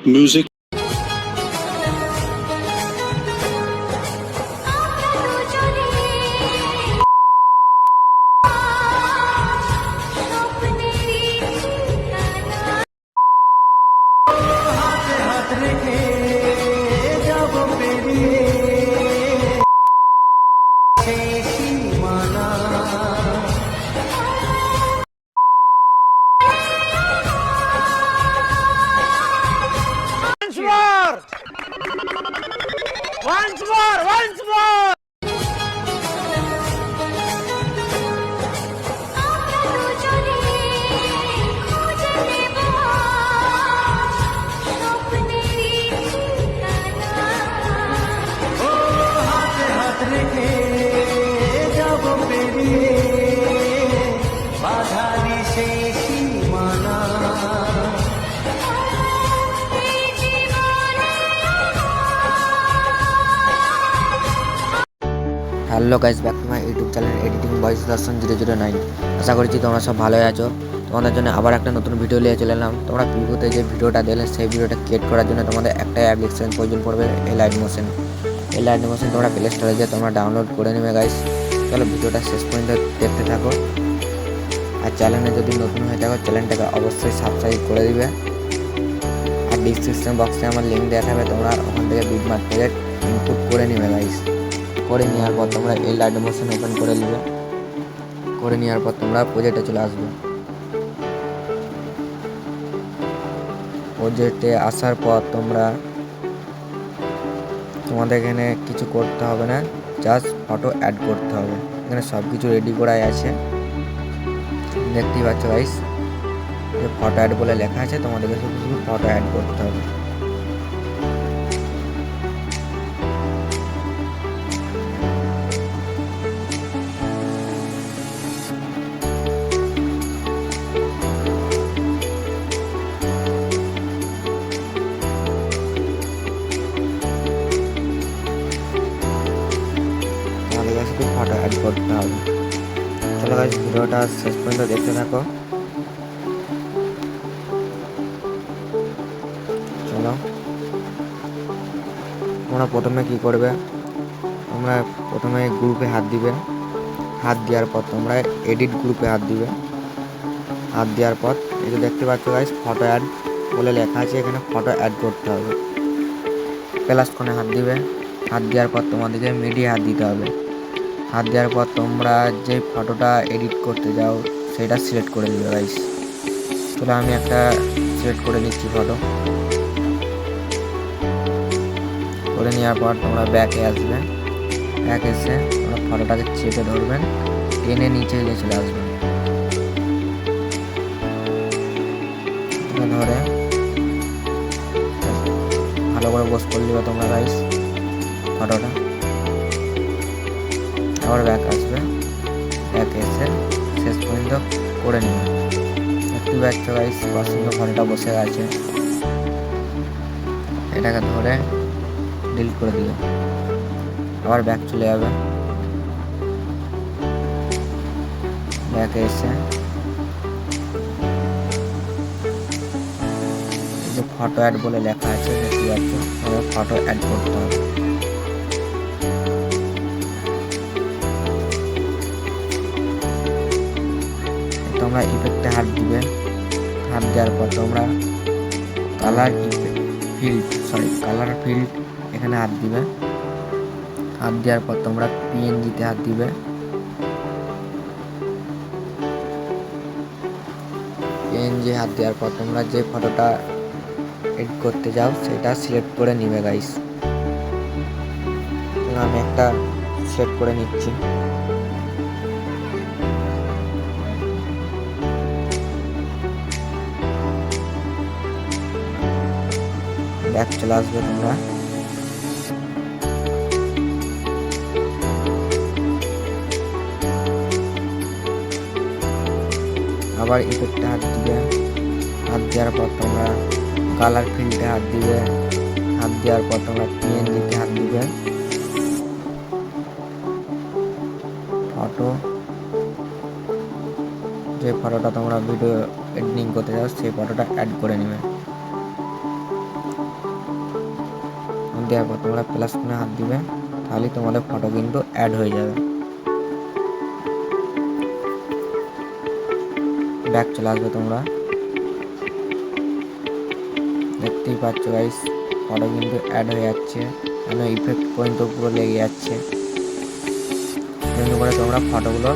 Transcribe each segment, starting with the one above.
Music. Once more. Hello guys, back to my YouTube channel editing বয়েস দর্শন 009। আশা করছি তোমরা সব ভালোই আছো। তোমাদের জন্য আবার একটা নতুন ভিডিও নিয়ে চলে এলাম। তোমরা প্রিভিউতে যে ভিডিওটা দিলে সেই ভিডিওটা ক্রিয়েট করার জন্য তোমাদের একটাই অ্যাপ্লিকেশন প্রয়োজন পড়বে, এই লাইট মোশন। এই লাইট মোশন তোমরা প্লে স্টোরে গিয়ে তোমরা ডাউনলোড করে নেবে গাইস। চলো ভিডিওটা শেষ পর্যন্ত দেখতে থাকো। আর চ্যানেলে যদি নতুন হয়ে থাকো চ্যানেলটাকে অবশ্যই সাবস্ক্রাইব করে দিবে। আর ডিসক্রিপশন বক্সে আমার লিঙ্ক দেওয়া থাকবে, তোমরা ওখান থেকে বিটমার্ক থেকে ইনপুট করে নেবে গাইস। করে নেওয়ার পর তোমরা এই লাইট মোশন ওপেন করে নেবে। করে নেওয়ার পর তোমরা প্রজেক্টে চলে আসবে। প্রজেক্টে আসার পর তোমাদের এখানে কিছু করতে হবে না, জাস্ট ফটো অ্যাড করতে হবে। এখানে সব কিছু রেডি করাই আছে, দেখতেই পাচ্ছ গাইস। যে ফটো অ্যাড বলে লেখা আছে, তোমাদেরকে শুধু শুধু ফটো অ্যাড করতে হবে। শুধু ফটো অ্যাড করতে হবে। চলো গাইস, ভিডিওটা শেষ পর্যন্ত দেখতে থাকো। চলো, তোমরা প্রথমে কি করবে, তোমরা প্রথমে গ্রুপে হাত দিবে। হাত দেওয়ার পর তোমরা এডিট গ্রুপে হাত দিবে। হাত দেওয়ার পর এই যে দেখতে পাচ্ছ গাইস, ফটো অ্যাড বলে লেখা আছে, এখানে ফটো অ্যাড করতে হবে। প্লাস কোণে হাত দিবে। হাত দেওয়ার পর তোমাদেরকে মিডিয়া হাত দিতে হবে। হাত দেওয়ার পর তোমরা যে ফটোটা এডিট করতে যাও সেটা সিলেক্ট করে দিবে গাইস। চলো আমি একটা সিলেক্ট করে নিচ্ছি ফটো। করে নেওয়ার পর তোমরা ব্যাকে আসবে। ব্যাক এসে তোমরা ফটোটাকে চেপে ধরবেন, টেনে নিচে নিয়ে চলে আসবেন। ধরে ভালো করে বস করে দিবে তোমরা গাইস ফটোটা। আবার ব্যাক আসবে, ব্যাক এসে শেষ পর্যন্ত করে নিবে। দেখতে পাচ্ছ গাইস, পছন্দ ফটোটা বসে গেছে। এটাকে ধরে ডিলিট করে দিও। আবার ব্যাক চলে যাবে। ব্যাকে এসে যে ফটো অ্যাড বলে লেখা আছে, দেখতে পাচ্ছ, ফটো অ্যাড করতে হবে। তোমরা ইফেক্টে হাত দিবে। হাত দেওয়ার পর তোমরা কালার ফিল্ড এখানে হাত দিবে। হাত দেওয়ার পর তোমরা পিএনজিতে হাত দিবে। পিএনজি হাত দেওয়ার পর তোমরা যে ফটোটা এডিট করতে যাও সেটা সিলেক্ট করে নিবে গাইস। আমি একটা সিলেক্ট করে নিচ্ছি। ব্যাক চলে আসবে তোমরা। আবার ইফেক্টে হাত দিবে। হাত দেওয়ার পর তোমরা কালার ফিল্ডে হাত দিবে। হাত দেওয়ার পর তোমরা পিএনজিতে হাত দিবে। ফটো যে ফটোটা তোমরা ভিডিও এডিটিং করতে যাও সেই ফটোটা অ্যাড করে নেবে। দেওয়ার পর তোমরা প্লাস কোণে হাত দিবে, তাহলে তোমাদের ফটো কিন্তু অ্যাড হয়ে যাবে। ব্যাক চলে আসবে, তোমরা দেখতেই পাচ্ছ গাইস ফটো কিন্তু অ্যাড হয়ে যাচ্ছে, কেন ইফেক্ট পর্যন্ত পুরো লেগে যাচ্ছে। এমনি করে তোমরা ফটোগুলো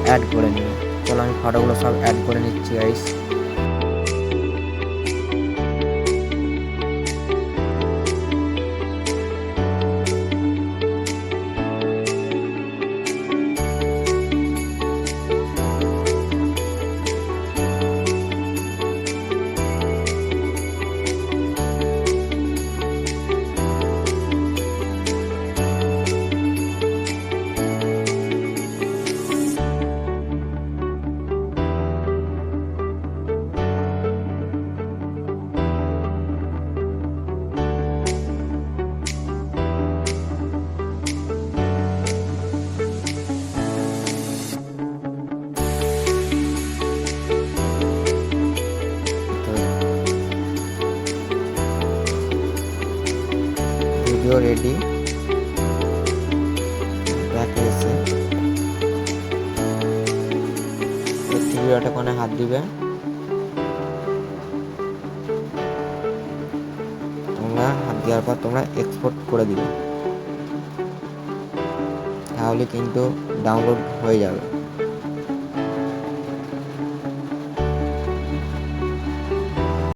অ্যাড করে নেবে। চলো আমি ফটোগুলো সব অ্যাড করে নিচ্ছি গাইস। ভিডিও রেডি, ব্যাকে এসে ভিডিওটা কোণে হাত দিবে, তোমরা হাত দেওয়ার পর তোমরা এক্সপোর্ট করে দিবে, তাহলে কিন্তু ডাউনলোড হয়ে যাবে।